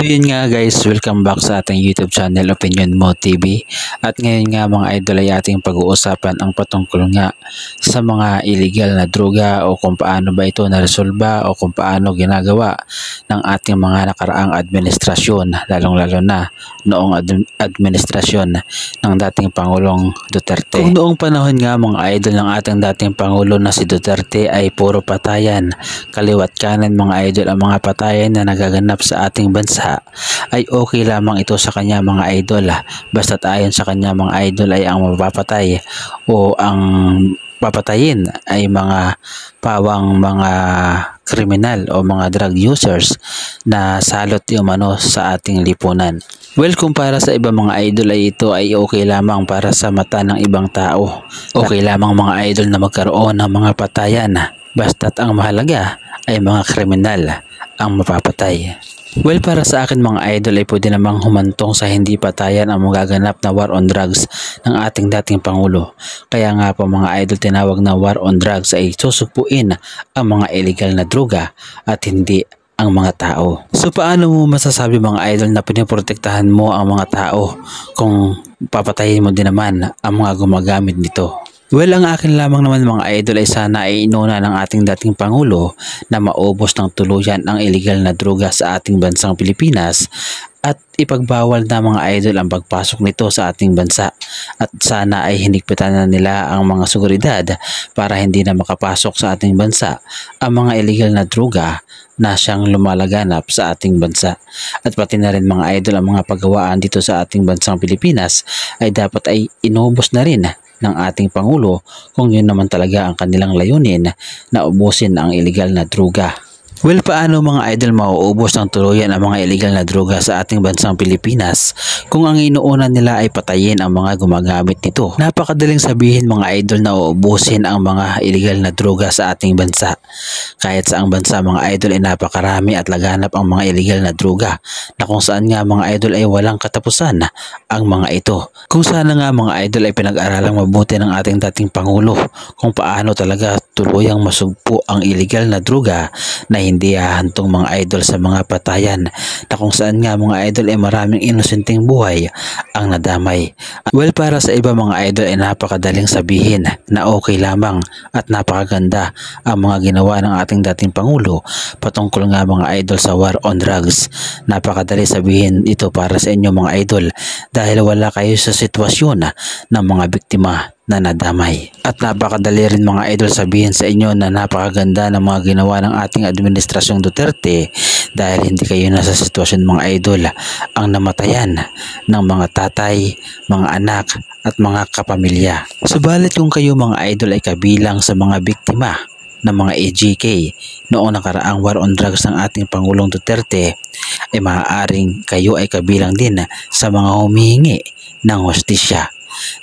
So yun nga guys, welcome back sa ating YouTube channel Opinion Mo TV. At ngayon nga mga idol ay ating pag-uusapan ang patungkol nga sa mga illegal na droga o kung paano ba ito naresolba o kung paano ginagawa ng ating mga nakaraang administrasyon, lalong-lalo na noong administrasyon ng dating Pangulong Duterte. Kung noong panahon nga mga idol ng ating dating Pangulo na si Duterte ay puro patayan, kaliwat kanan mga idol, ang mga patayan na nagaganap sa ating bansa ay okay lamang ito sa kanya mga idol, basta't ayon sa kanya mga idol ay ang mapapatay o ang papatayin ay mga pawang mga kriminal o mga drug users na salot yung sa ating lipunan. Well, kung para sa ibang mga idol ay ito ay okay lamang para sa mata ng ibang tao. Okay lamang mga idol na magkaroon ng mga patayan, basta't ang mahalaga ay mga kriminal ang mapapatay. Well, para sa akin mga idol ay pwede namang humantong sa hindi patayan ang magaganap na war on drugs ng ating dating Pangulo. Kaya nga po mga idol, tinawag na war on drugs ay susugpuin ang mga illegal na droga at hindi ang mga tao. So paano mo masasabi mga idol na pinoprotektahan mo ang mga tao kung papatayin mo din naman ang mga gumagamit nito? Well, ang akin lamang naman mga idol ay sana ay inuna ng ating dating Pangulo na maubos ng tuluyan ang illegal na droga sa ating bansang Pilipinas at ipagbawal na mga idol ang pagpasok nito sa ating bansa, at sana ay hinigpitan na nila ang mga seguridad para hindi na makapasok sa ating bansa ang mga illegal na droga na siyang lumalaganap sa ating bansa. At pati na rin mga idol, ang mga paggawaan dito sa ating bansang Pilipinas ay dapat ay inubos na rin ng ating Pangulo kung yun naman talaga ang kanilang layunin na ubusin ang illegal na droga. Well, paano mga idol mauubos ng tuluyan ang mga illegal na droga sa ating bansang Pilipinas kung ang inuuna nila ay patayin ang mga gumagamit nito? Napakadaling sabihin mga idol na uubusin ang mga illegal na droga sa ating bansa. Kahit sa ang bansa mga idol ay napakarami at laganap ang mga illegal na droga na kung saan nga mga idol ay walang katapusan ang mga ito. Kung sana nga mga idol ay pinag-aralang mabuti ng ating dating Pangulo kung paano talaga tuluyang masugpo ang illegal na droga na hindi hahantong mga idol sa mga patayan na kung saan nga mga idol ay maraming inosenteng buhay ang nadamay. Well, para sa iba mga idol ay napakadaling sabihin na okay lamang at napakaganda ang mga ginawa ng ating dating Pangulo patungkol nga mga idol sa war on drugs. Napakadali sabihin ito para sa inyo mga idol dahil wala kayo sa sitwasyon ng mga biktima na nadamay. At napakadali rin mga idol sabihin sa inyo na napakaganda ng mga ginawa ng ating administrasyong Duterte dahil hindi kayo nasa sitwasyon mga idol ang namatayan ng mga tatay, mga anak at mga kapamilya. Subalit kung kayo mga idol ay kabilang sa mga biktima ng mga AGK noong nakaraang war on drugs ng ating Pangulong Duterte, ay maaaring kayo ay kabilang din sa mga humihingi ng hustisya.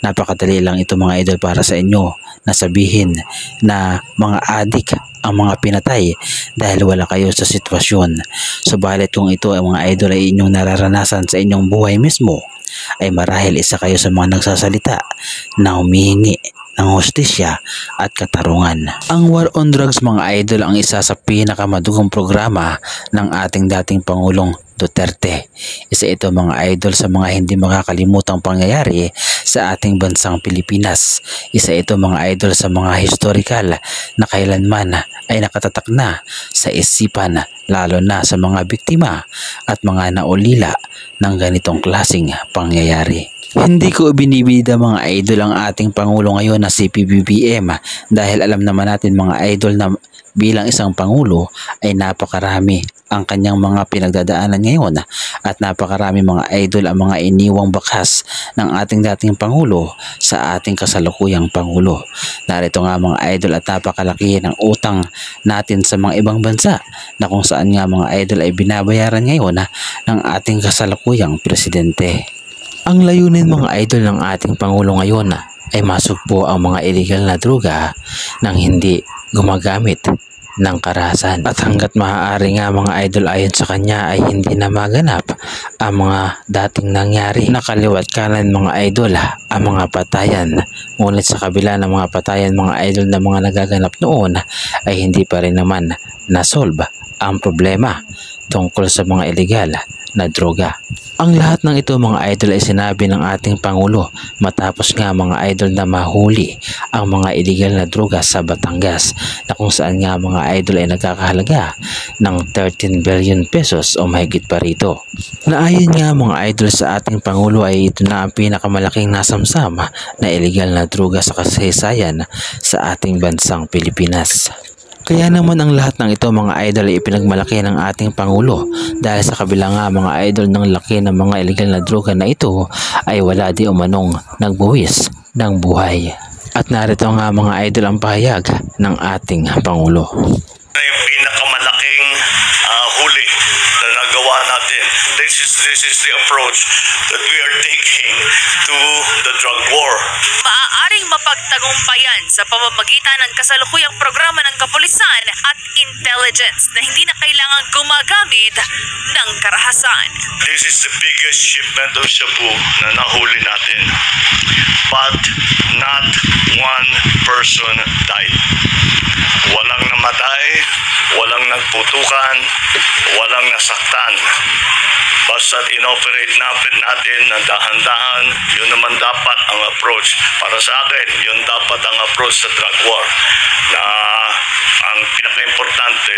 Napakadali lang ito mga idol para sa inyo na sabihin na mga adik ang mga pinatay dahil wala kayo sa sitwasyon. Subalit kung ito ay mga idol ay inyong nararanasan sa inyong buhay mismo, ay marahil isa kayo sa mga nagsasalita na humihingi ng hustisya at katarungan. Ang war on drugs mga idol ang isa sa pinakamadugong programa ng ating dating Pangulong Duterte. Isa ito mga idol sa mga hindi makakalimutang pangyayari sa ating bansang Pilipinas. Isa ito mga idol sa mga historical na kailanman ay nakatatak na sa isipan, lalo na sa mga biktima at mga naulila ng ganitong klaseng pangyayari. Hindi ko binibida mga idol ang ating Pangulo ngayon na si PBBM dahil alam naman natin mga idol na bilang isang Pangulo ay napakarami ang kanyang mga pinagdadaanan ngayon at napakarami mga idol ang mga iniwang bakas ng ating dating Pangulo sa ating kasalukuyang Pangulo. Narito nga mga idol at napakalaki ng utang natin sa mga ibang bansa na kung saan nga mga idol ay binabayaran ngayon ng ating kasalukuyang presidente. Ang layunin mga idol ng ating Pangulo ngayon ay masugpo ang mga illegal na droga nang hindi gumagamit ng karahasan. At hanggat maaari nga mga idol ayon sa kanya ay hindi na maganap ang mga dating nangyari na kaliwat kanan mga idol ang mga patayan. Ngunit sa kabila ng mga patayan mga idol na mga nagaganap noon ay hindi pa rin naman na-solve ang problema tungkol sa mga illegal na droga. Ang lahat ng ito mga idol ay sinabi ng ating Pangulo matapos nga mga idol na mahuli ang mga illegal na droga sa Batangas na kung saan nga mga idol ay nagkakahalaga ng 13 billion pesos o mahigit pa rito. Na ayon nga mga idol sa ating Pangulo ay ito na ang pinakamalaking nasamsam na illegal na droga sa kasaysayan sa ating bansang Pilipinas. Kaya naman ang lahat ng ito mga idol ay ipinagmalaki ng ating Pangulo dahil sa kabila nga mga idol ng laki ng mga illegal na droga na ito ay wala di umanong nagbuwis ng buhay. At narito nga mga idol ang pahayag ng ating Pangulo. Yung pinakamalaking huli na nagawa natin. This is the approach that we are taking to the drug war. Maaaring mapagtagumpayan sa pamamagitan ng kasalukuyang programa ng kapulisan at intelligence na hindi na kailangang gumagamit ng karahasan. This is the biggest shipment of shabu na nahuli natin. But not one person died. Walang namatay, walang nagputukan, walang nasaktan. Basta't inoperate natin ng dahan-dahan, yun naman dapat ang approach. Para sa akin, yun dapat ang approach sa drug war. Na ang pinaka-importante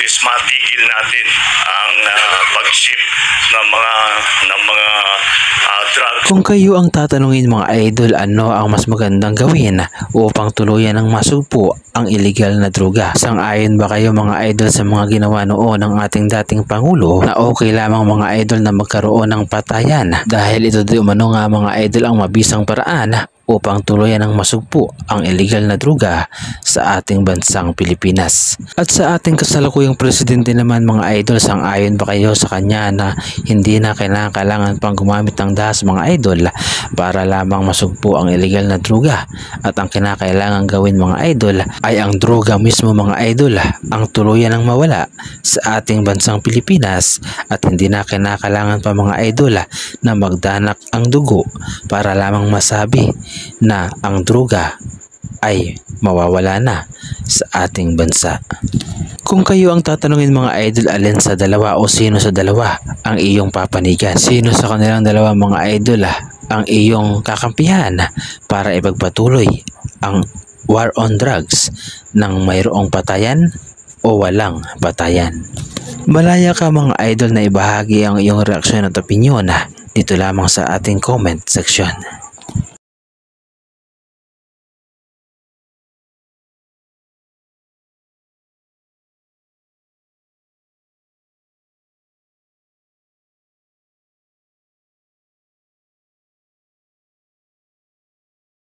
is matigil natin ang pag-ship ng mga drugs. Kung kayo ang tatanungin mga idol, ano ang mas magandang gawin upang tuluyan ng masugpo ang illegal na droga? Sang-ayon ba kayo mga idol sa mga ginawa noon ng ating dating Pangulo na okay lamang mga idol na magkaroon ng patayan dahil ito di umano nga mga idol ang mabisang paraan upang tuluyan ng masugpo ang illegal na droga sa ating bansang Pilipinas. At sa ating kasalukuyang presidente naman mga idol, sang-ayon ba kayo sa kanya na hindi na kailangan pang gumamit ng dahas mga idol para lamang masugpo ang illegal na droga, at ang kinakailangan gawin mga idol ay ang droga mismo mga idol ang tuluyan ng mawala sa ating bansang Pilipinas, at hindi na kinakailangan pa mga idol na magdanak ang dugo para lamang masabi na ang droga ay mawawala na sa ating bansa. Kung kayo ang tatanungin mga idol, alin sa dalawa o sino sa dalawa ang iyong papanigan? Sino sa kanilang dalawa mga idol ang iyong kakampihan para ipagpatuloy ang war on drugs ng mayroong patayan o walang patayan? Malaya ka mga idol na ibahagi ang iyong reaksyon at opinyon dito lamang sa ating comment section.